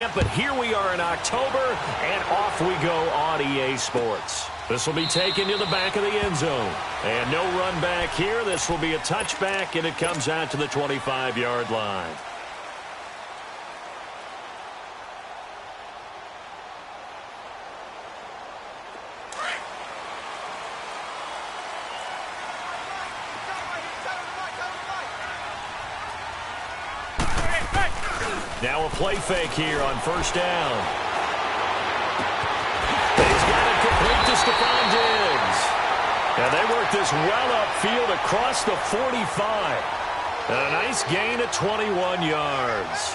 But here we are in October, and off we go on EA Sports. This will be taken to the back of the end zone. And no run back here. This will be a touchback, and it comes out to the 25-yard line. Now a play fake here on first down. He's got it complete to Stephon Diggs. And they work this well upfield across the 45. And a nice gain of 21 yards.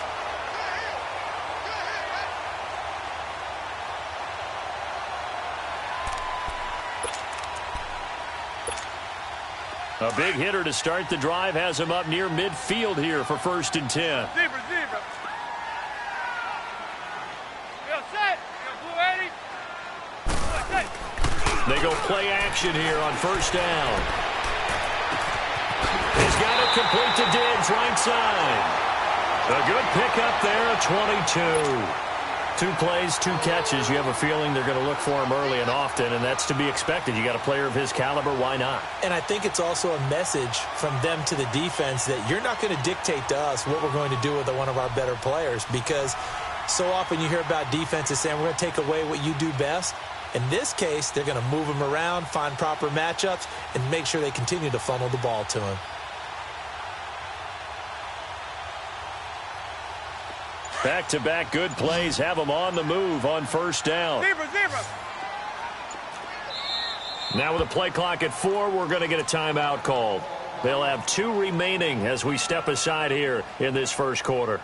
A big hitter to start the drive has him up near midfield here for 1st and 10. They go play action here on first down. He's got it complete to Diggs, right side. A good pickup there at 22. 2 plays, 2 catches. You have a feeling they're going to look for him early and often, and that's to be expected. You got a player of his caliber, why not? And I think it's also a message from them to the defense that you're not going to dictate to us what we're going to do with one of our better players, because so often you hear about defenses saying we're going to take away what you do best. In this case, they're going to move him around, find proper matchups, and make sure they continue to funnel the ball to him. Back-to-back good plays have him on the move on first down. Now with a play clock at 4, we're going to get a timeout called. They'll have 2 remaining as we step aside here in this first quarter.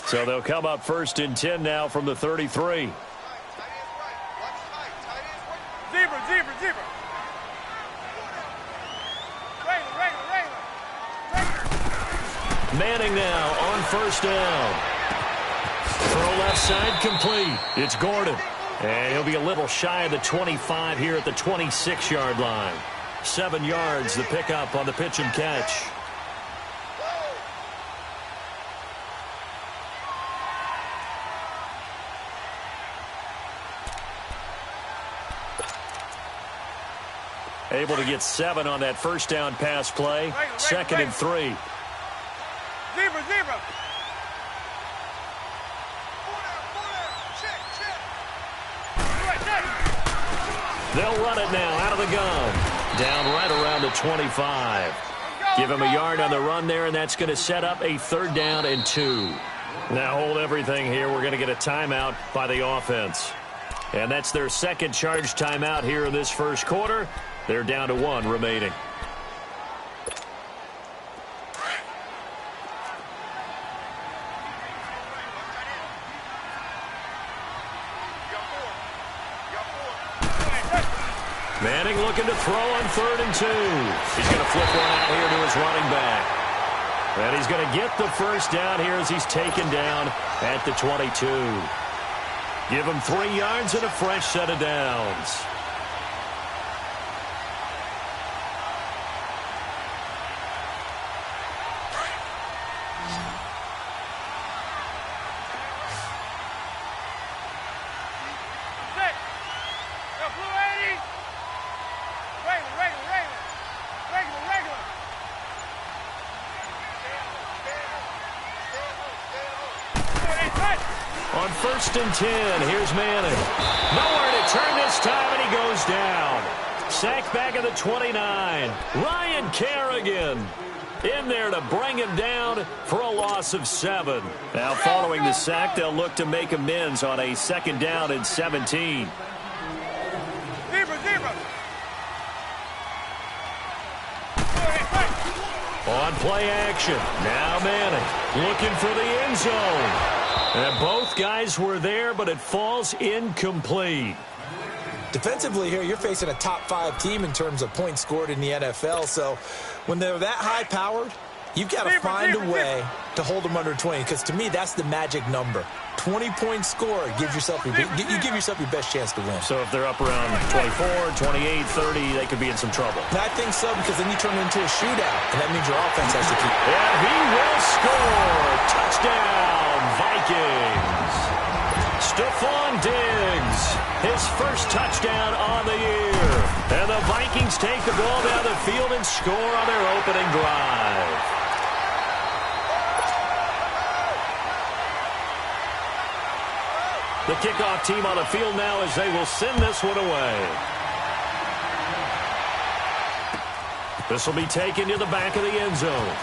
So they'll come up 1st and 10 now from the 33. Manning now on first down. Throw left side complete. It's Gordon. And he'll be a little shy of the 25 here at the 26-yard line. 7 yards the pickup on the pitch and catch. Able to get 7 on that first down pass play. 2nd and 3. They'll run it now out of the gun. Down right around the 25. Give him a yard on the run there, and that's going to set up a 3rd down and 2. Now hold everything here. We're going to get a timeout by the offense. And that's their 2nd charge timeout here in this first quarter. They're down to 1 remaining. Manning looking to throw on 3rd and 2. He's going to flip one out here to his running back. And he's going to get the first down here as he's taken down at the 22. Give him 3 yards and a fresh set of downs. On 1st and 10, here's Manning. Nowhere to turn this time, and he goes down. Sacked back at the 29. Ryan Kerrigan in there to bring him down for a loss of 7. Now following the sack, they'll look to make amends on a 2nd down and 17. On play action, now Manning looking for the end zone. And both guys were there, but it falls incomplete. Defensively here, you're facing a top 5 team in terms of points scored in the NFL. So when they're that high-powered, you've got to find a way to hold them under 20, because to me, that's the magic number. 20-point score. You give yourself your best chance to win. So if they're up around 24, 28, 30, they could be in some trouble. And I think so, because then you turn it into a shootout, and that means your offense has to keep. And he will score. Touchdown, Vikings. Stephon Diggs, his first touchdown on the year. And the Vikings take the ball down the field and score on their opening drive. The kickoff team on the field now as they will send this one away. This will be taken to the back of the end zone.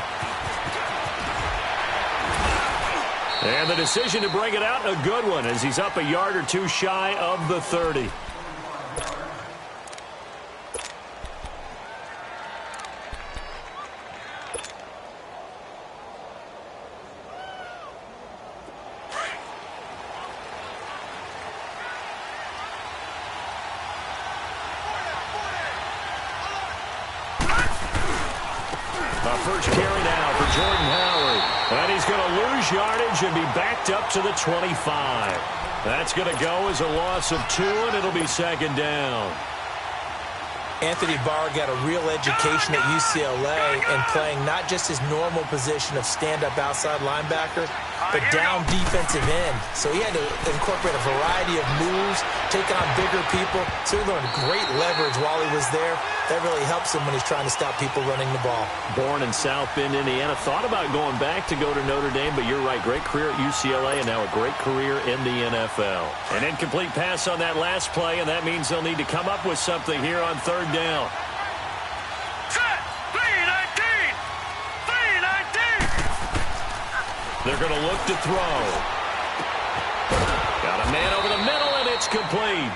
And the decision to bring it out, a good one, as he's up a yard or two shy of the 30. First carry now for Jordan Howard. And he's going to lose yardage and be backed up to the 25. That's going to go as a loss of 2, and it'll be second down. Anthony Barr got a real education at UCLA and playing not just his normal position of stand-up outside linebacker, but down defensive end. So he had to incorporate a variety of moves, take on bigger people. So he learned great leverage while he was there. That really helps him when he's trying to stop people running the ball. Born in South Bend, Indiana. Thought about going back to go to Notre Dame, but you're right. Great career at UCLA and now a great career in the NFL. An incomplete pass on that last play, and that means they'll need to come up with something here on third down. Set! 3-19! 3-19! They're going to look to throw. Got a man over the middle, and it's complete.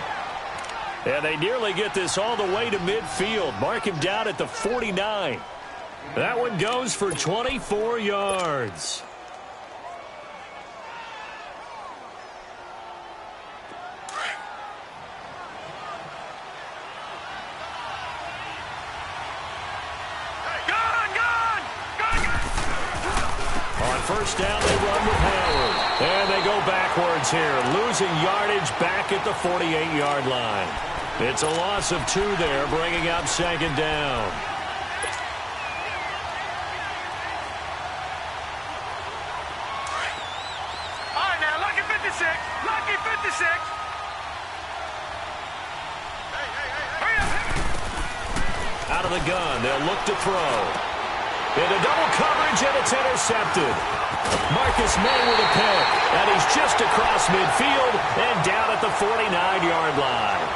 And they nearly get this all the way to midfield. Mark him down at the 49. That one goes for 24 yards. On first down, they run with Howard. And they go backwards here, losing yardage back at the 48-yard line. It's a loss of 2 there, bringing up second down. All right, now, lucky 56. Lucky 56. Hurry up. Out of the gun, they'll look to throw. Into double coverage, and it's intercepted. Marcus May with a pick, and he's just across midfield and down at the 49-yard line.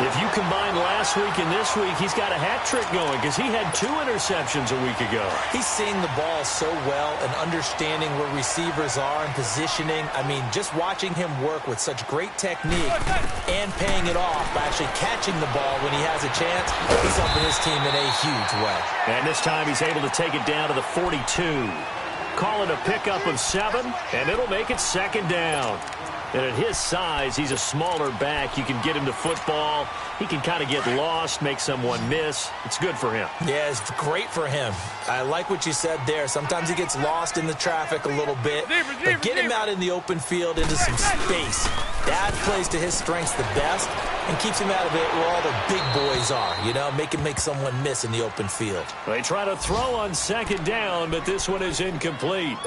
If you combine last week and this week, he's got a hat trick going because he had 2 interceptions a week ago. He's seeing the ball so well and understanding where receivers are and positioning. I mean, just watching him work with such great technique and paying it off by actually catching the ball when he has a chance, he's helping his team in a huge way. And this time he's able to take it down to the 42. Call it a pickup of 7, and it'll make it second down. And at his size, he's a smaller back. You can get him to football. He can kind of get lost, make someone miss. It's good for him. Yeah, it's great for him. I like what you said there. Sometimes he gets lost in the traffic a little bit. But get him out in the open field into some space. That plays to his strengths the best and keeps him out of it where all the big boys are. You know, make him make someone miss in the open field. They try to throw on second down, but this one is incomplete.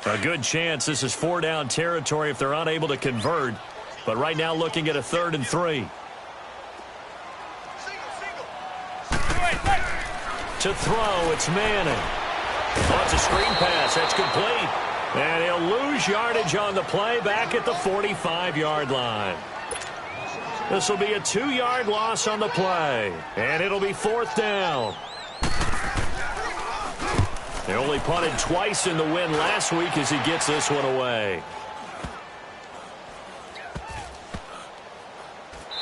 A good chance this is 4-down territory if they're unable to convert. But right now looking at a 3rd and 3. To throw, it's Manning. Oh, it's a screen pass. That's complete. And he'll lose yardage on the play back at the 45-yard line. This will be a 2-yard loss on the play. And it'll be 4th down. They only punted twice in the win last week as he gets this one away.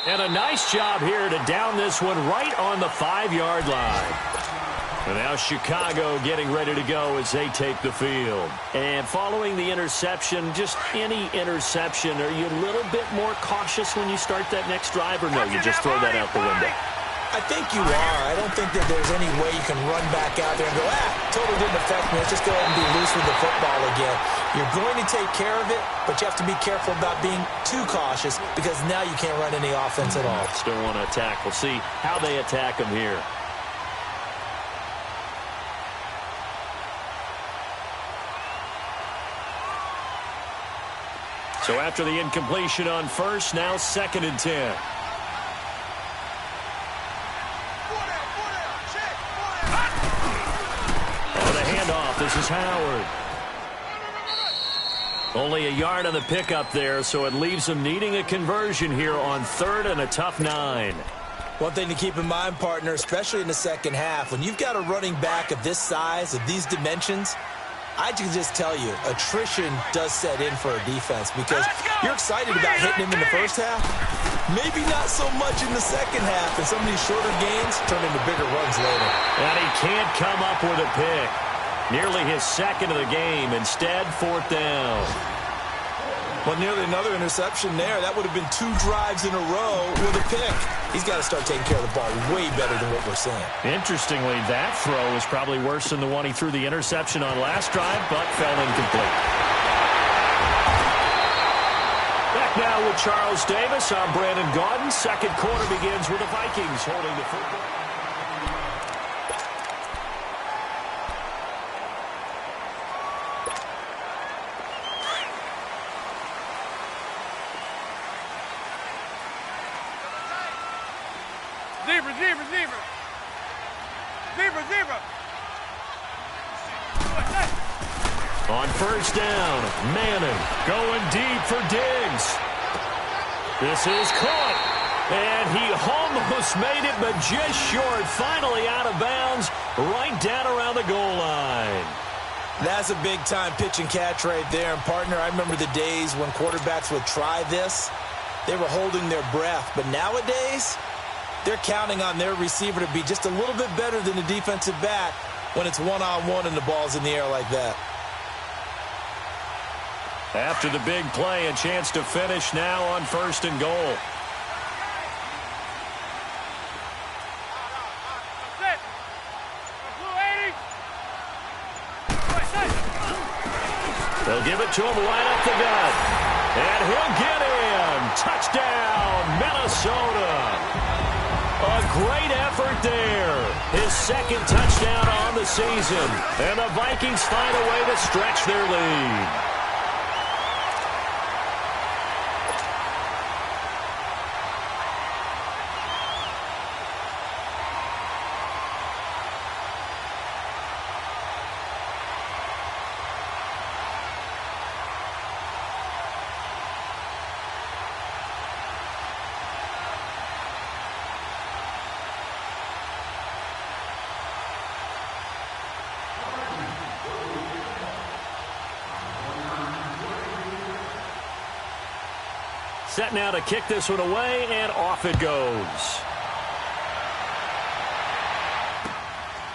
And a nice job here to down this one right on the 5-yard line. And now Chicago getting ready to go as they take the field. And following the interception, just any interception, are you a little bit more cautious when you start that next drive, or no, you just throw that out the window? I think you are. I don't think that there's any way you can run back out there and go, totally didn't affect me. Let's just go ahead and be loose with the football again. You're going to take care of it, but you have to be careful about being too cautious because now you can't run any offense at all. Still want to attack. We'll see how they attack them here. So after the incompletion on first, now 2nd and 10. This is Howard. Only a yard on the pickup there, so it leaves them needing a conversion here on 3rd and a tough 9. One thing to keep in mind, partner, especially in the second half, when you've got a running back of this size, of these dimensions, I can just tell you, attrition does set in for a defense because you're excited about hitting him in the first half. Maybe not so much in the second half, and some of these shorter gains turn into bigger runs later. And he can't come up with a pick. Nearly his 2nd of the game. Instead, 4th down. Well, nearly another interception there. That would have been 2 drives in a row with a pick. He's got to start taking care of the ball way better than what we're seeing. Interestingly, that throw is probably worse than the one he threw the interception on last drive, but fell incomplete. Back now with Charles Davis. I'm Brandon Gaudin. Second quarter begins with the Vikings holding the football. Zebra. On first down, Manning going deep for Diggs. This is caught. And he almost made it, but just short. Finally out of bounds, right down around the goal line. That's a big-time pitch and catch right there. And, partner, I remember the days when quarterbacks would try this. They were holding their breath. But nowadays, they're counting on their receiver to be just a little bit better than the defensive back when it's one-on-one and the ball's in the air like that. After the big play, a chance to finish now on first and goal. They'll give it to him right up the gut. And he'll get in. Touchdown, Minnesota. A great effort there. His 2nd touchdown on the season. And the Vikings find a way to stretch their lead. Set now to kick this one away, and off it goes.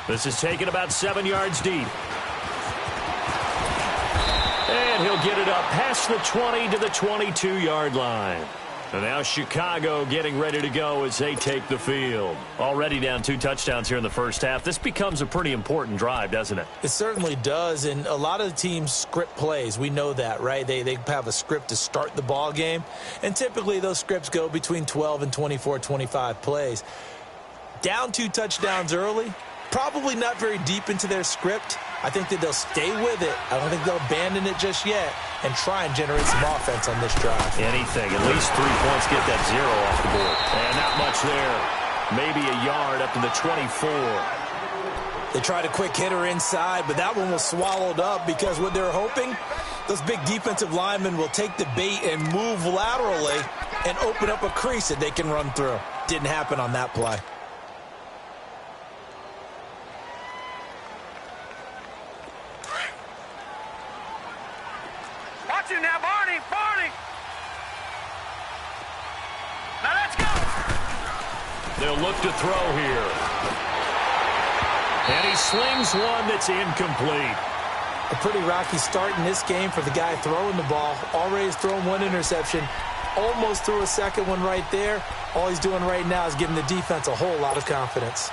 This is taken about 7 yards deep. And he'll get it up past the 20 to the 22-yard line. And now Chicago getting ready to go as they take the field. Already down 2 touchdowns here in the first half. This becomes a pretty important drive, doesn't it? It certainly does, and a lot of the teams script plays. We know that, right? They have a script to start the ball game, and typically those scripts go between 12 and 24, 25 plays. Down 2 touchdowns early, probably not very deep into their script. I think that they'll stay with it. I don't think they'll abandon it just yet and try and generate some offense on this drive. Anything. At least 3 points, get that 0 off the board. And not much there. Maybe a yard up to the 24. They tried a quick hitter inside, but that one was swallowed up because what they're hoping, those big defensive linemen will take the bait and move laterally and open up a crease that they can run through. Didn't happen on that play. Now, Barney! Now let's go! They'll look to throw here. And he slings one that's incomplete. A pretty rocky start in this game for the guy throwing the ball. Already has thrown 1 interception. Almost threw a second one right there. All he's doing right now is giving the defense a whole lot of confidence.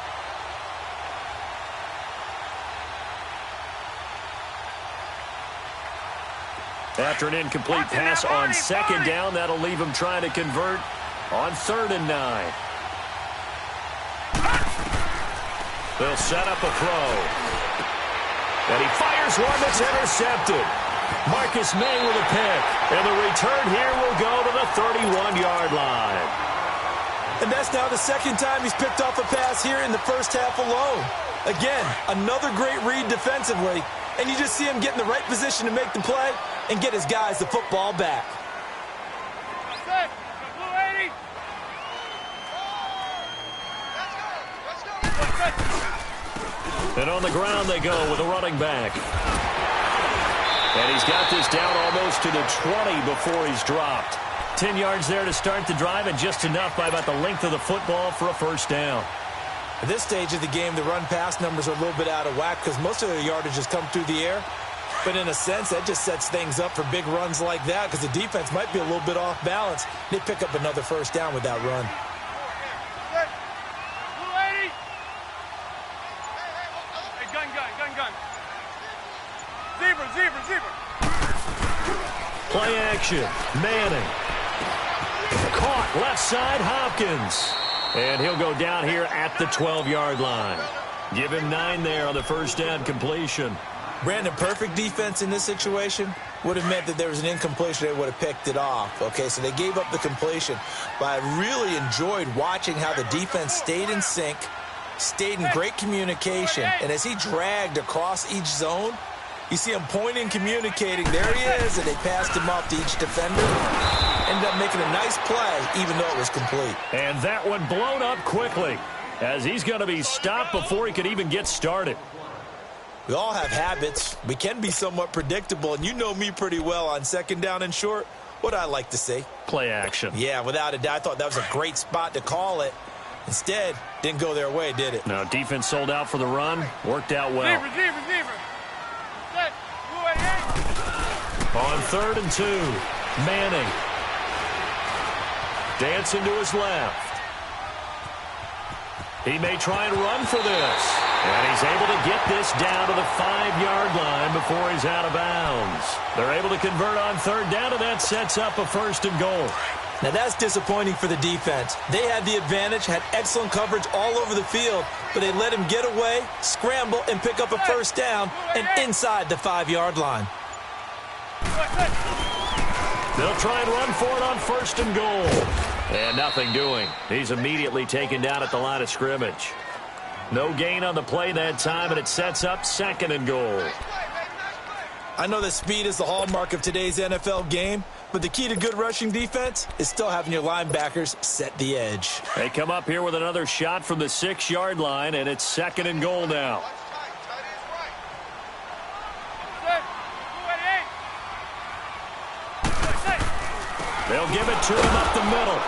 After an incomplete pass on second down, that'll leave him trying to convert on 3rd and 9. They'll set up a throw. And he fires one that's intercepted. Marcus May with a pick. And the return here will go to the 31-yard line. And that's now the second time he's picked off a pass here in the first half alone. Again, another great read defensively. And you just see him get in the right position to make the play and get his guys the football back. And on the ground they go with a running back. And he's got this down almost to the 20 before he's dropped. 10 yards there to start the drive, and just enough by about the length of the football for a first down. At this stage of the game, the run-pass numbers are a little bit out of whack because most of the yardage has come through the air. But in a sense, that just sets things up for big runs like that because the defense might be a little bit off balance. They pick up another first down with that run. Zebra. Play action. Manning. Caught left side, Hopkins. And he'll go down here at the 12-yard line. Give him 9 there on the first down completion. Brandon, perfect defense in this situation would have meant that there was an incompletion. They would have picked it off. Okay, so they gave up the completion. But I really enjoyed watching how the defense stayed in sync, stayed in great communication. And as he dragged across each zone, you see him pointing, communicating. There he is, and they passed him off to each defender. Ended up making a nice play, even though it was complete. And that one blown up quickly, as he's going to be stopped before he could even get started. We all have habits. We can be somewhat predictable, and you know me pretty well on second down and short. What I like to see? Play action. Yeah, without a doubt. I thought that was a great spot to call it. Instead, didn't go their way, did it? No, defense sold out for the run. Worked out well. Zebra. On 3rd and 2, Manning. Dancing to his left. He may try and run for this. And he's able to get this down to the 5-yard line before he's out of bounds. They're able to convert on 3rd down, and that sets up a 1st and goal. Now that's disappointing for the defense. They had the advantage, had excellent coverage all over the field, but they let him get away, scramble, and pick up a first down and inside the 5-yard line. They'll try and run for it on 1st and goal. And nothing doing. He's immediately taken down at the line of scrimmage. No gain on the play that time, and it sets up 2nd and goal. I know that speed is the hallmark of today's NFL game, but the key to good rushing defense is still having your linebackers set the edge. They come up here with another shot from the 6-yard line, and it's 2nd and goal now. They'll give it to him up the middle.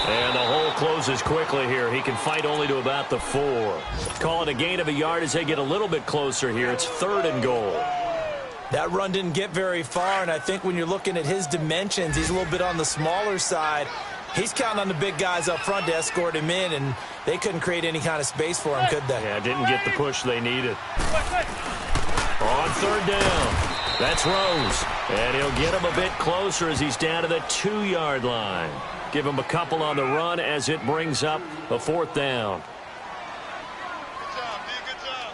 And the hole closes quickly here. He can fight only to about the 4. Call it a gain of a yard as they get a little bit closer here. It's 3rd and goal. That run didn't get very far, and I think when you're looking at his dimensions, he's a little bit on the smaller side. He's counting on the big guys up front to escort him in, and they couldn't create any kind of space for him, could they? Yeah, didn't get the push they needed. On 3rd down. That's Rose. And he'll get him a bit closer as he's down to the 2-yard line. Give him a couple on the run as it brings up a 4th down. Good job, D. Good job.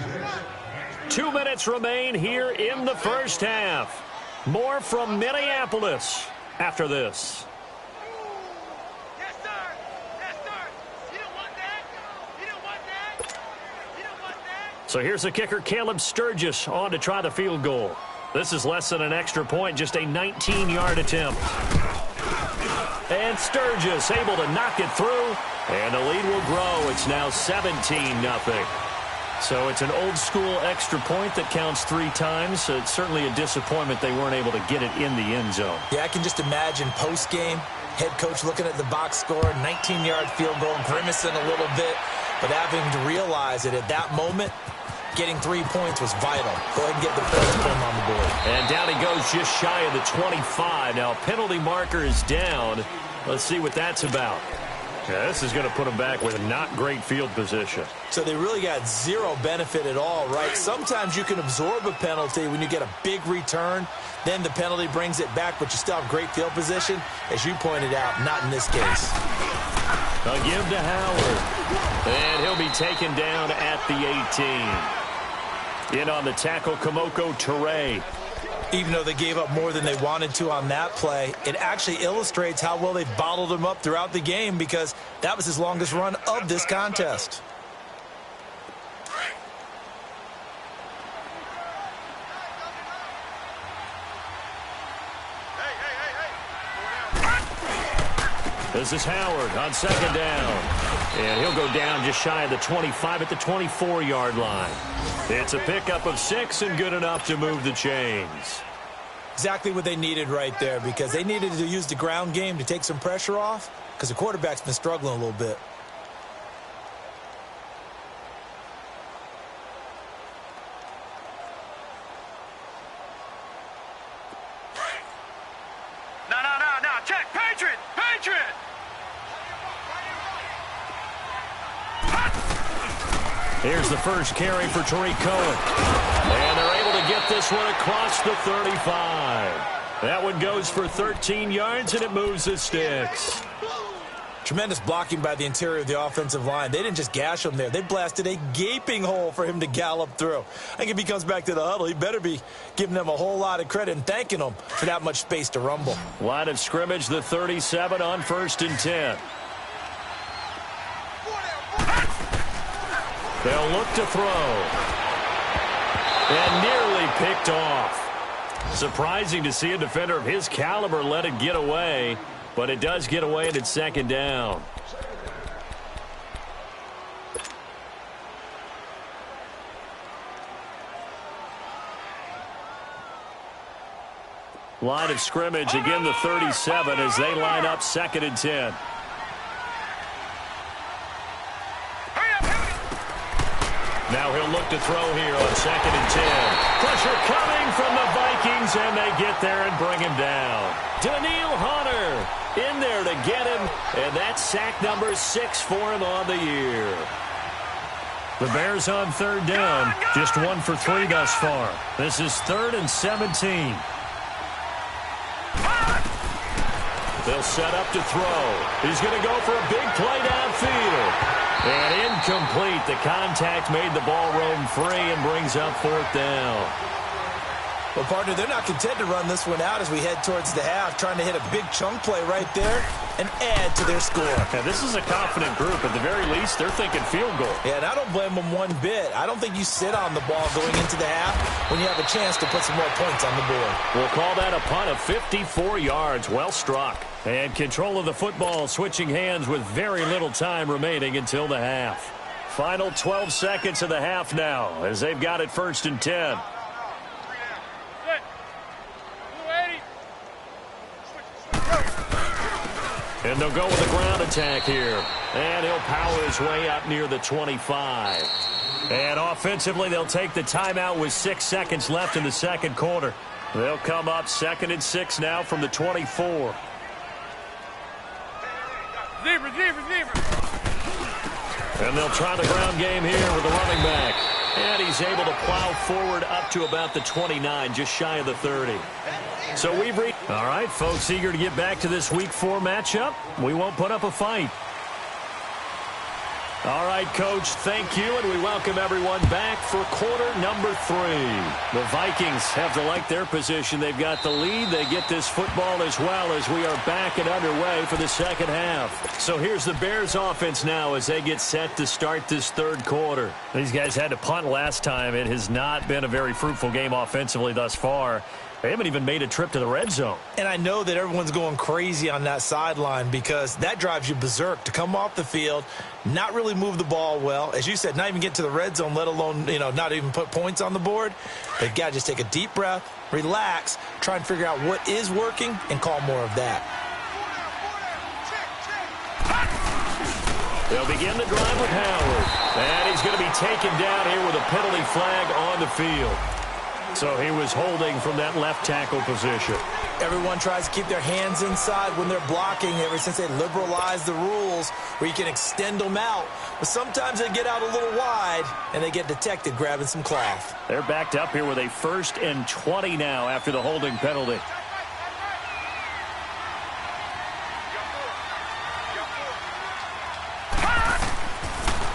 Good job. 2 minutes remain here in the first half. More from Minneapolis after this. Yes, sir. Yes, sir. You don't want that. You don't want that. You don't want that. So here's the kicker, Caleb Sturgis, on to try the field goal. This is less than an extra point, just a 19-yard attempt. And Sturgis able to knock it through, and the lead will grow. It's now 17-0. So it's an old-school extra point that counts 3 times. So it's certainly a disappointment they weren't able to get it in the end zone. Yeah, I can just imagine post-game, head coach looking at the box score, 19-yard field goal, grimacing a little bit, but having to realize that at that moment, getting 3 points was vital. Go ahead and get the points, put him on the board. And down he goes just shy of the 25. Now, penalty marker is down. Let's see what that's about. Yeah, this is going to put him back with a not great field position. So they really got zero benefit at all, right? Sometimes you can absorb a penalty when you get a big return. Then the penalty brings it back, but you still have great field position. As you pointed out, not in this case. A give to Howard. And he'll be taken down at the 18. In on the tackle, Kamoko Toure. Even though they gave up more than they wanted to on that play, it actually illustrates how well they've bottled him up throughout the game because that was his longest run of this contest. This is Howard on second down. And he'll go down just shy of the 25 at the 24-yard line. It's a pickup of 6 and good enough to move the chains. Exactly what they needed right there because they needed to use the ground game to take some pressure off because the quarterback's been struggling a little bit. No. Check. Patriot. Here's the first carry for Tariq Cohen. And they're able to get this one across the 35. That one goes for 13 yards, and it moves the sticks. Tremendous blocking by the interior of the offensive line. They didn't just gash him there. They blasted a gaping hole for him to gallop through. I think if he comes back to the huddle, he better be giving them a whole lot of credit and thanking them for that much space to rumble. Line of scrimmage, the 37 on 1st and 10. They'll look to throw. And nearly picked off. Surprising to see a defender of his caliber let it get away, but it does get away and it's second down. Line of scrimmage, again the 37 as they line up 2nd and 10. Now he'll look to throw here on 2nd and 10. Pressure coming from the Vikings, and they get there and bring him down. Daniil Hunter in there to get him, and that's sack number 6 for him on the year. The Bears on 3rd down, just 1 for 3 thus far. This is 3rd and 17. They'll set up to throw. He's going to go for a big play downfield. And incomplete. The contact made the ball roam free and brings up 4th down. Well, partner, they're not content to run this one out as we head towards the half, trying to hit a big chunk play right there and add to their score. Yeah, this is a confident group. At the very least, they're thinking field goal. Yeah, and I don't blame them one bit. I don't think you sit on the ball going into the half when you have a chance to put some more points on the board. We'll call that a punt of 54 yards. Well struck. And control of the football switching hands with very little time remaining until the half. Final 12 seconds of the half now as they've got it 1st and 10. And they'll go with a ground attack here. And he'll power his way up near the 25. And offensively, they'll take the timeout with 6 seconds left in the second quarter. They'll come up 2nd and 6 now from the 24. Zebra. And they'll try the ground game here with the running back. And he's able to plow forward up to about the 29, just shy of the 30. So we've reached... All right, folks, eager to get back to this Week 4 matchup. We won't put up a fight. All right, Coach, thank you, and we welcome everyone back for quarter number 3. The Vikings have to like their position. They've got the lead. They get this football as well as we are back and underway for the second half. So here's the Bears offense now as they get set to start this third quarter. These guys had to punt last time. It has not been a very fruitful game offensively thus far. They haven't even made a trip to the red zone. And I know that everyone's going crazy on that sideline because that drives you berserk to come off the field, not really move the ball well. As you said, not even get to the red zone, let alone, not even put points on the board. They've got to just take a deep breath, relax, try and figure out what is working, and call more of that. They'll begin the drive with Howard. And he's going to be taken down here with a penalty flag on the field. So he was holding from that left tackle position. Everyone tries to keep their hands inside when they're blocking ever since they liberalized the rules where you can extend them out. But sometimes they get out a little wide, and they get detected grabbing some cloth. They're backed up here with a 1st and 20 now after the holding penalty.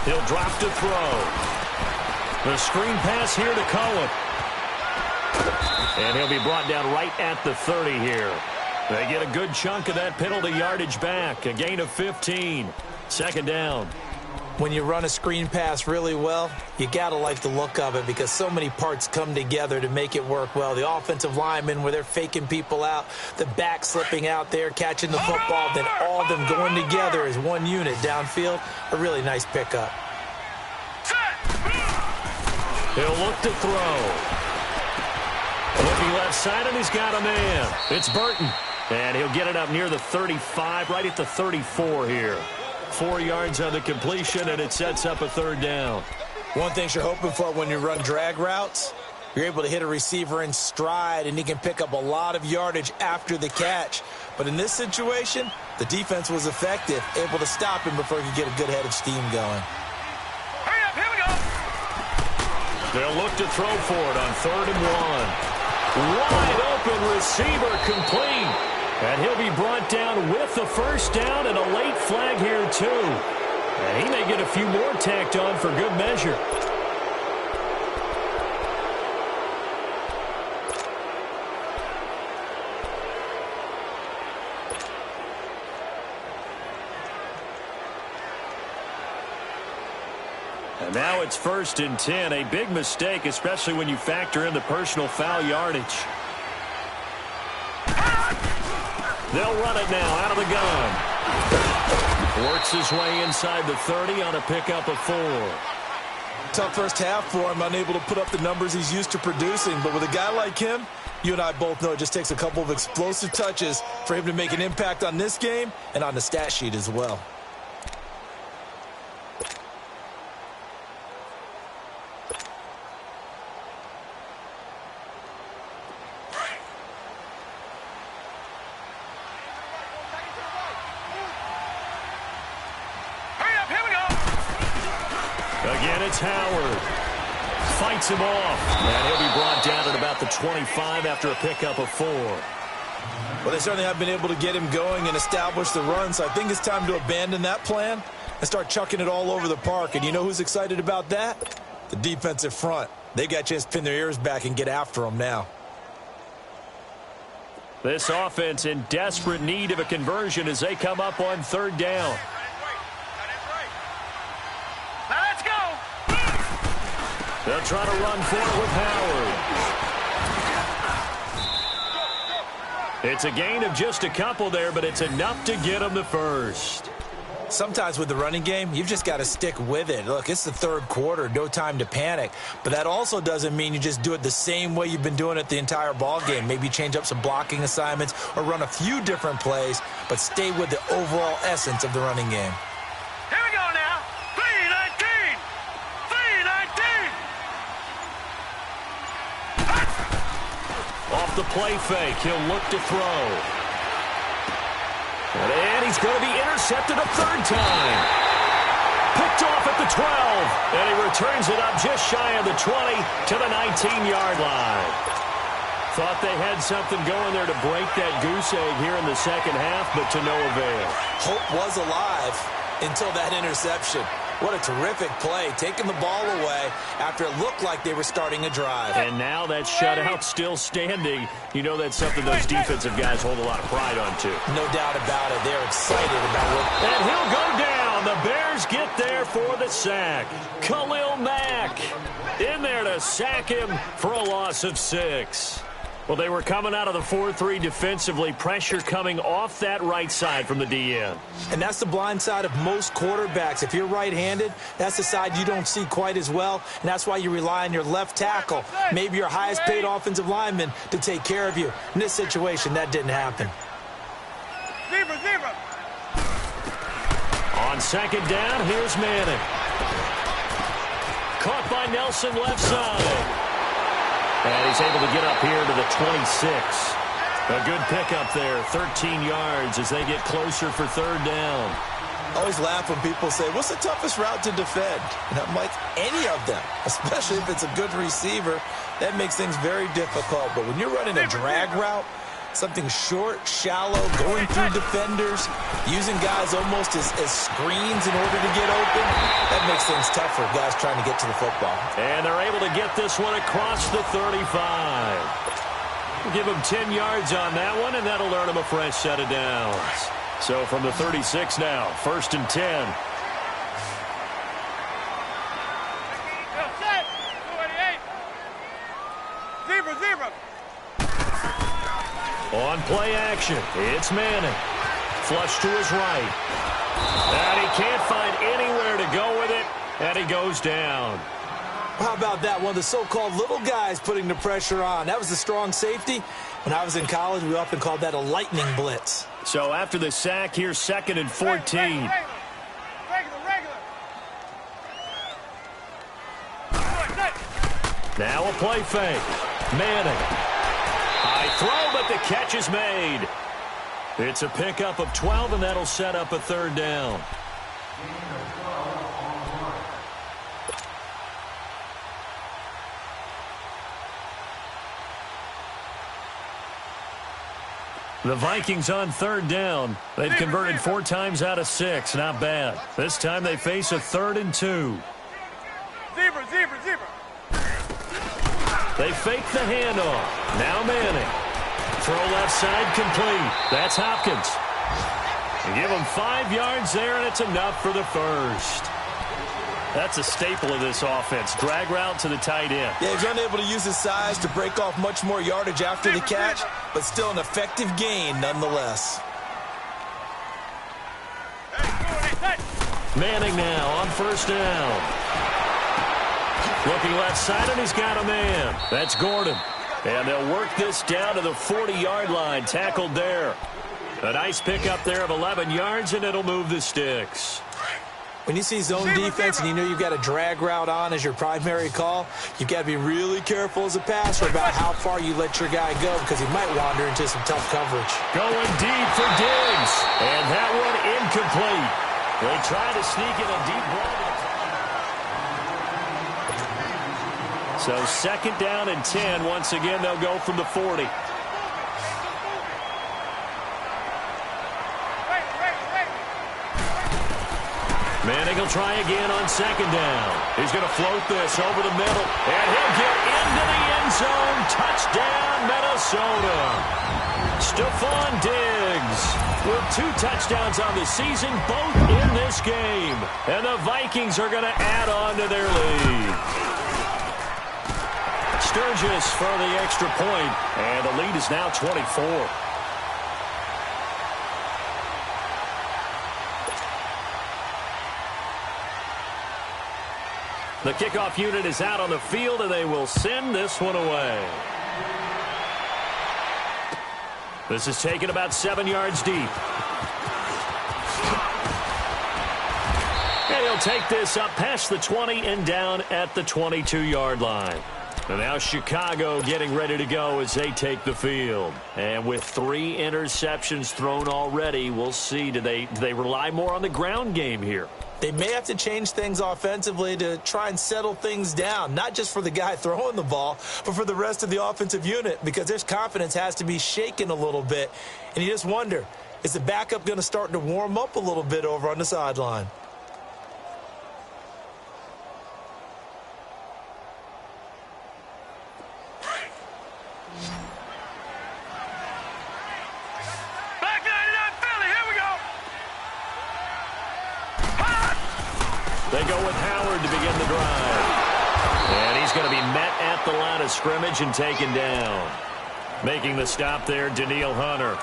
He'll drop to throw. The screen pass here to Cohen. And he'll be brought down right at the 30 here. They get a good chunk of that penalty yardage back. A gain of 15. 2nd down. When you run a screen pass really well, you got to like the look of it because so many parts come together to make it work well. The offensive linemen where they're faking people out, the back slipping out there, catching the football, then all of them going together as one unit downfield. A really nice pickup. He'll look to throw. Looking left side, and he's got a man. It's Burton. And he'll get it up near the 35, right at the 34 here. 4 yards on the completion, and it sets up a 3rd down. One thing you're hoping for when you run drag routes, you're able to hit a receiver in stride, and he can pick up a lot of yardage after the catch. But in this situation, the defense was effective, able to stop him before he could get a good head of steam going. Hurry up, here we go. They'll look to throw for it on 3rd and 1. Wide open receiver complete. And he'll be brought down with the 1st down and a late flag here too. And he may get a few more tacked on for good measure. And now it's 1st and 10. A big mistake, especially when you factor in the personal foul yardage. They'll run it now out of the gun. Works his way inside the 30 on a pickup of 4. Tough first half for him, unable to put up the numbers he's used to producing. But with a guy like him, you and I both know it just takes a couple of explosive touches for him to make an impact on this game and on the stat sheet as well. Again, it's Howard. Fights him off. And he'll be brought down at about the 25 after a pickup of 4. Well, they certainly have been able to get him going and establish the run, so I think it's time to abandon that plan and start chucking it all over the park. And you know who's excited about that? The defensive front. They got a chance to pin their ears back and get after him now. This offense in desperate need of a conversion as they come up on 3rd down. They'll try to run for it with Howard. It's a gain of just a couple there, but it's enough to get them the 1st. Sometimes with the running game, you've just got to stick with it. Look, it's the 3rd quarter, no time to panic. But that also doesn't mean you just do it the same way you've been doing it the entire ball game. Maybe change up some blocking assignments or run a few different plays, but stay with the overall essence of the running game. Here we go now. 3-19. 3-19. Off the play fake, he'll look to throw. And he's going to be intercepted a 3rd time. Picked off at the 12. And he returns it up just shy of the 20 to the 19-yard line. Thought they had something going there to break that goose egg here in the 2nd half, but to no avail. Hope was alive until that interception. What a terrific play, taking the ball away after it looked like they were starting a drive. And now that shutout still standing. You know that's something those defensive guys hold a lot of pride on, too. No doubt about it. They're excited about it. And he'll go down. The Bears get there for the sack. Khalil Mack in there to sack him for a loss of 6. Well, they were coming out of the 4-3 defensively. Pressure coming off that right side from the DN. And that's the blind side of most quarterbacks. If you're right-handed, that's the side you don't see quite as well. And that's why you rely on your left tackle, maybe your highest-paid offensive lineman, to take care of you. In this situation, that didn't happen. Zebra. On 2nd down, here's Manning. caught by Nelson left side. And he's able to get up here to the 26. A good pickup there, 13 yards as they get closer for third down. I always laugh when people say, what's the toughest route to defend? And I'm like, any of them, especially if it's a good receiver. That makes things very difficult. But when you're running a drag route, something short, shallow, going through defenders, using guys almost as screens in order to get open, that makes things tough for guys trying to get to the football. And they're able to get this one across the 35. We'll give them 10 yards on that one, and that'll earn them a fresh set of downs. So from the 36 now, 1st and 10. Zebra. On play action, it's Manning. Flush to his right. And he can't find anywhere to go with it, and he goes down. How about that? One of the so-called little guys putting the pressure on. That was the strong safety. When I was in college, we often called that a lightning blitz. So after the sack, here's 2nd and 14. Regular. Now a play fake. Manning. High throw, but the catch is made. It's a pickup of 12, and that'll set up a third down. The Vikings on third down. They've converted 4 times out of 6. Not bad. This time they face a 3rd and 2. Zebra. They fake the handoff. Now Manning. Throw left side complete. That's Hopkins. And give him 5 yards there, and it's enough for the first. That's a staple of this offense. Drag route to the tight end. Yeah, he's unable to use his size to break off much more yardage after the catch, but still an effective gain nonetheless. Manning now on 1st down. Looking left side, and he's got a man. That's Gordon. And they'll work this down to the 40-yard line. Tackled there. A nice pickup there of 11 yards, and it'll move the sticks. When you see zone defense and you know you've got a drag route on as your primary call, you've got to be really careful as a passer about how far you let your guy go because he might wander into some tough coverage. Going deep for Diggs. And that one incomplete. They try to sneak in a deep ball. So 2nd down and 10. Once again, they'll go from the 40. Manning will try again on 2nd down. He's going to float this over the middle, and he'll get into the end zone. Touchdown, Minnesota. Stephon Diggs with 2 touchdowns on the season, both in this game. And the Vikings are going to add on to their lead. Sturgis for the extra point, and the lead is now 24. The kickoff unit is out on the field, and they will send this one away. This is taken about 7 yards deep. And he'll take this up past the 20 and down at the 22-yard line. And now Chicago getting ready to go as they take the field. And with 3 interceptions thrown already, we'll see. Do they rely more on the ground game here? They may have to change things offensively to try and settle things down, not just for the guy throwing the ball, but for the rest of the offensive unit, because their confidence has to be shaken a little bit. And you just wonder, is the backup going to start to warm up a little bit over on the sideline? They go with Howard to begin the drive. And he's going to be met at the line of scrimmage and taken down. Making the stop there, Danielle Hunter.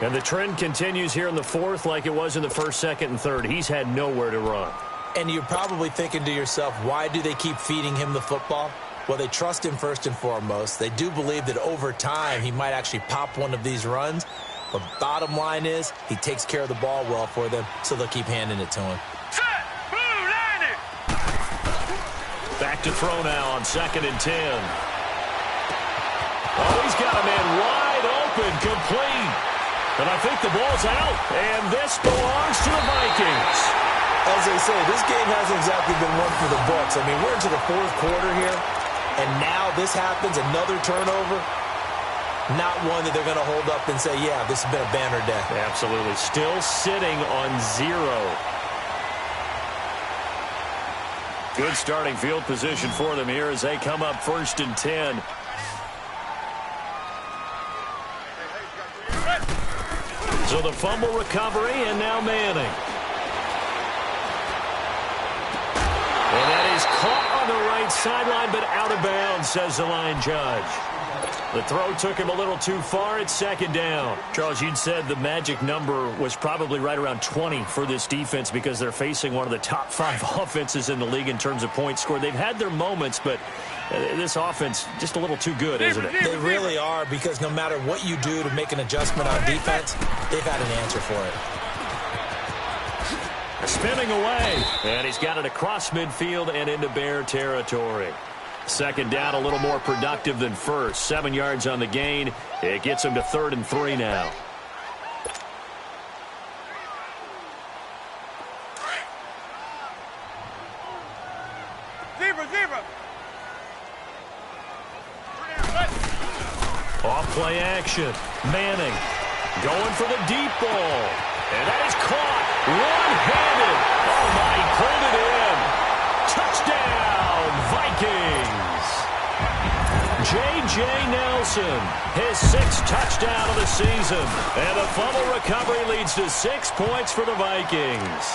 And the trend continues here in the 4th like it was in the 1st, 2nd, and 3rd. He's had nowhere to run. And you're probably thinking to yourself, why do they keep feeding him the football? Well, they trust him first and foremost. They do believe that over time he might actually pop one of these runs. But bottom line is he takes care of the ball well for them, so they'll keep handing it to him. Back back to throw now on 2nd and 10. Oh, he's got a man wide open, complete. And I think the ball's out, and this belongs to the Vikings. As they say, this game hasn't exactly been one for the books. I mean, we're into the 4th quarter here, and now this happens, another turnover. Not one that they're going to hold up and say, yeah, this has been a banner day. Absolutely. Still sitting on 0. Good starting field position for them here as they come up 1st and 10. So the fumble recovery, and now Manning. And that is caught on the right sideline, but out of bounds, says the line judge. The throw took him a little too far. It's 2nd down. Charles, you'd said the magic number was probably right around 20 for this defense because they're facing one of the top 5 offenses in the league in terms of points scored. They've had their moments, but this offense just a little too good, isn't it? They really are, because no matter what you do to make an adjustment on defense, they've had an answer for it. Spinning away, and he's got it across midfield and into Bear territory. 2nd down, a little more productive than first. 7 yards on the gain. It gets him to 3rd and 3 now. Zebra. Off-play action. Manning going for the deep ball. And that is caught. One-handed. Oh, my, he pulled it in. Touchdown, Vikings. J.J. Nelson, his 6th touchdown of the season. And the fumble recovery leads to 6 points for the Vikings.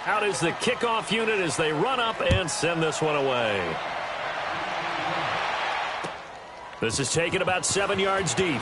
Out is the kickoff unit as they run up and send this one away. This is taken about 7 yards deep.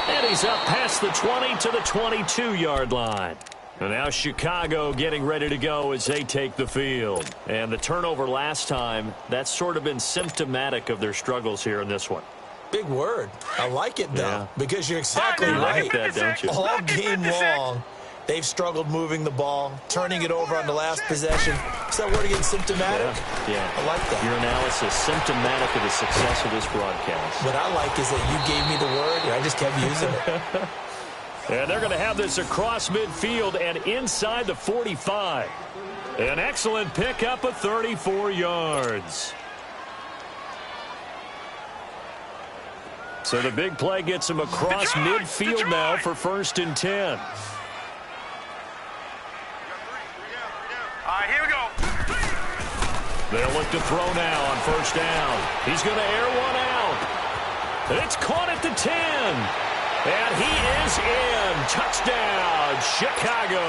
And he's up past the 20 to the 22-yard line. And now Chicago getting ready to go as they take the field. And the turnover last time, that's sort of been symptomatic of their struggles here in this one. Big word. I like it, though, Yeah. because you're exactly You right. like that, don't you? All game long, they've struggled moving the ball, turning it over on the last possession. Is that word again, symptomatic? Yeah. I like that. Your analysis, symptomatic of the success of this broadcast. What I like is that you gave me the word, and I just kept using it. And they're going to have this across midfield and inside the 45. An excellent pickup of 34 yards. So the big play gets him across midfield now for 1st and 10. All right, here we go. They'll look to throw now on 1st down. He's going to air one out. And it's caught at the 10. And he is in. Touchdown, Chicago.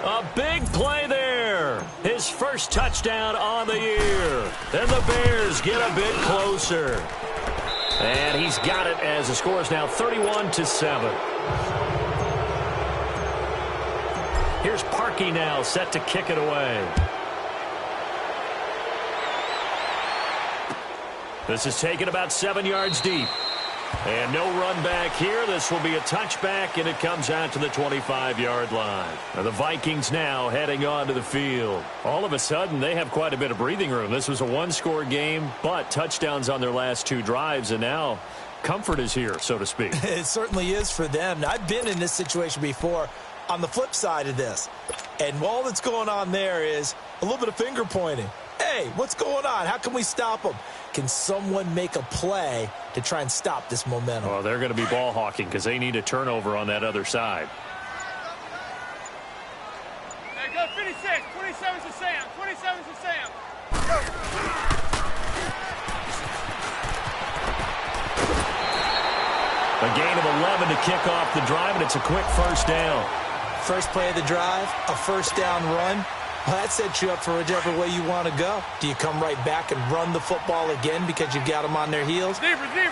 A big play there. His first touchdown on the year. And the Bears get a bit closer. And he's got it as the score is now 31-7. Here's Parkey now set to kick it away. This is taken about 7 yards deep. And no run back here. This will be a touchback, and it comes out to the 25-yard line. Now the Vikings now heading onto the field. All of a sudden, they have quite a bit of breathing room. This was a one-score game, but touchdowns on their last 2 drives, and now comfort is here, so to speak. It certainly is for them. Now, I've been in this situation before on the flip side of this, and all that's going on there is a little bit of finger pointing. Hey, what's going on? How can we stop them? Can someone make a play to try and stop this momentum? Oh, they're going to be ball hawking because they need a turnover on that other side. Hey, go 56. 27's to Sam. 27's to Sam. Go. A gain of 11 to kick off the drive, and it's a quick first down. First play of the drive, a first down run. Well, that sets you up for whichever way you want to go. Do you come right back and run the football again because you've got them on their heels?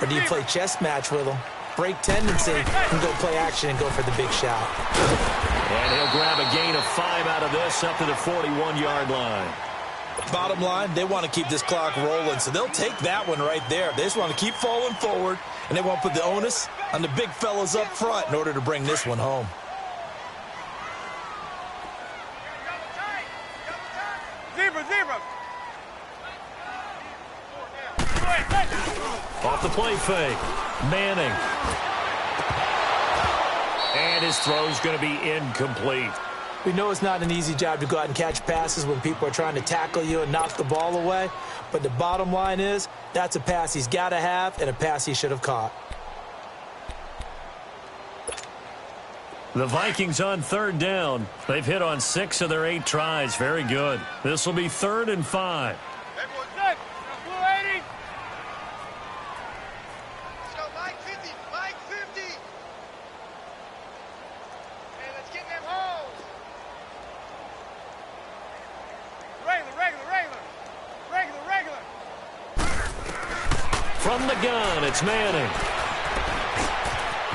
Or do you play chess match with them, break tendency, and go play action and go for the big shot? And he'll grab a gain of 5 out of this up to the 41-yard line. Bottom line, they want to keep this clock rolling, so they'll take that one right there. They just want to keep falling forward, and they want to put the onus on the big fellas up front in order to bring this one home. Off the play fake. Manning. And his throw's going to be incomplete. We know it's not an easy job to go out and catch passes when people are trying to tackle you and knock the ball away. But the bottom line is, that's a pass he's got to have and a pass he should have caught. The Vikings on third down. They've hit on 6 of their 8 tries. Very good. This will be 3rd and 5. Everyone's set. Blue 80. Let's go, Mike 50. Mike 50. Hey, let's get them holes. Regular. From the gun, it's Manning.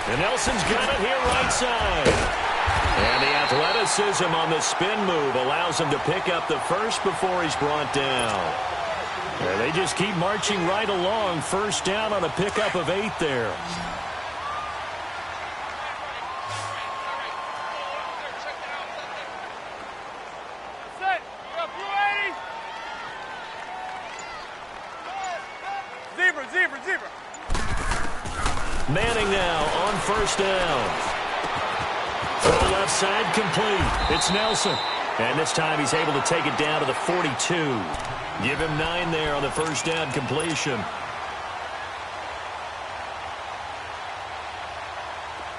And Nelson's got it here right side. And the athleticism on the spin move allows him to pick up the first before he's brought down. And they just keep marching right along. First down on a pickup of 8 there. Set. We got Blue 80. Zebra. Manning now on first down. Throw left side complete. It's Nelson. And this time he's able to take it down to the 42. Give him 9 there on the first down completion.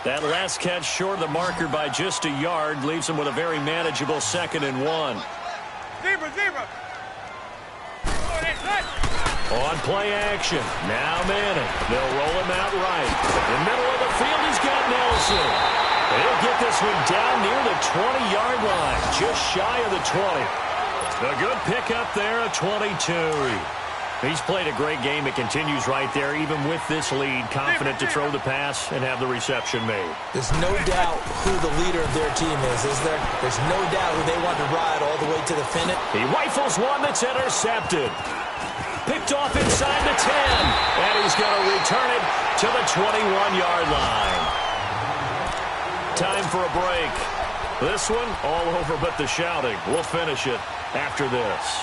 That last catch short of the marker by just a yard leaves him with a very manageable 2nd and 1. Zebra. On play action. Now Manning. They'll roll him out right. In the middle of the field, he's got Nelson. He'll get this one down near the 20-yard line. Just shy of the 20. A good pickup there at 22. He's played a great game. It continues right there, even with this lead. Confident to throw the pass and have the reception made. There's no doubt who the leader of their team is there? There's no doubt who they want to ride all the way to the finish. He rifles one that's intercepted. Picked off inside the 10. And he's going to return it to the 21-yard line. Time for a break. This one all over but the shouting. We'll finish it after this.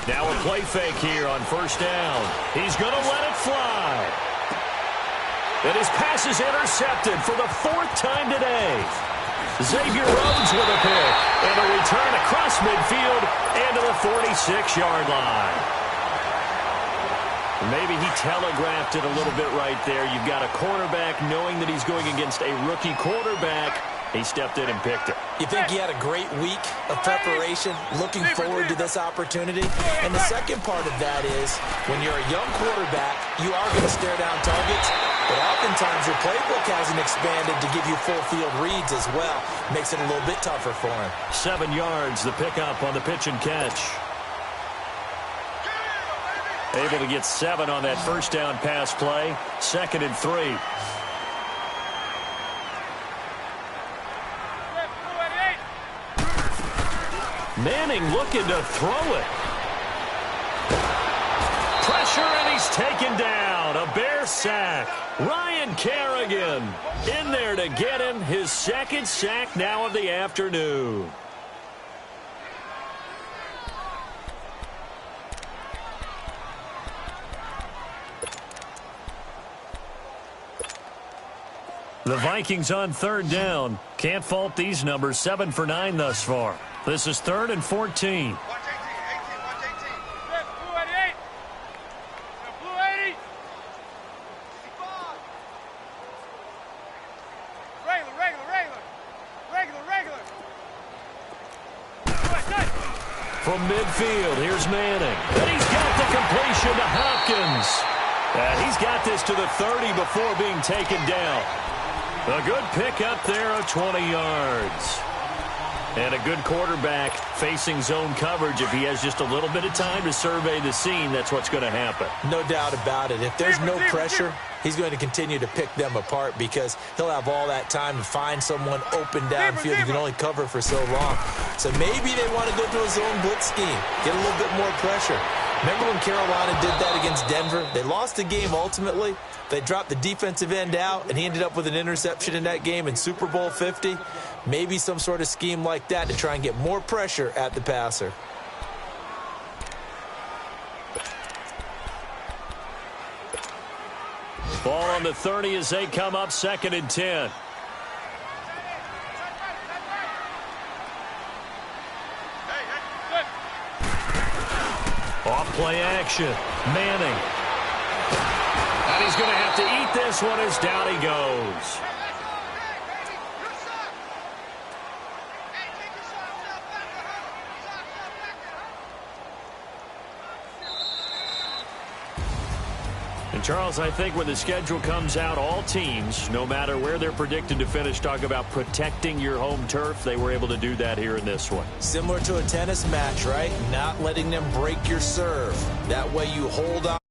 Now a play fake here on first down. He's going to let it fly. And his pass is intercepted for the 4th time today. Xavier Rhodes with a pick. And a return across midfield and to the 46-yard line. Maybe he telegraphed it a little bit right there. You've got a quarterback knowing that he's going against a rookie quarterback. He stepped in and picked it. You think he had a great week of preparation, looking forward to this opportunity? And the second part of that is, when you're a young quarterback, you are going to stare down targets, but oftentimes your playbook hasn't expanded to give you full field reads as well. Makes it a little bit tougher for him. 7 yards, the pickup on the pitch and catch. Able to get 7 on that first down pass play. 2nd and 3. Manning looking to throw it. Pressure, and he's taken down. A Bear sack. Ryan Kerrigan in there to get him his 2nd sack now of the afternoon. The Vikings on third down. Can't fault these numbers. 7 for 9 thus far. This is 3rd and 14. Watch 18. Blue 88. Blue 80. Regular. From midfield, here's Manning. And he's got the completion to Hopkins. And he's got this to the 30 before being taken down. A good pickup there of 20 yards. And a good quarterback facing zone coverage. If he has just a little bit of time to survey the scene, that's what's going to happen. No doubt about it. If there's no pressure, he's going to continue to pick them apart because he'll have all that time to find someone open downfield. You can only cover for so long. So maybe they want to go to a zone blitz scheme, get a little bit more pressure. Remember when Carolina did that against Denver? They lost the game ultimately. They dropped the defensive end out, and he ended up with an interception in that game in Super Bowl 50. Maybe some sort of scheme like that to try and get more pressure at the passer. Ball on the 30 as they come up 2nd and 10. Off play action. Manning. And he's going to have to eat this one as down he goes. And Charles, I think when the schedule comes out, all teams, no matter where they're predicted to finish, talk about protecting your home turf. They were able to do that here in this one. Similar to a tennis match, right? Not letting them break your serve. That way you hold on.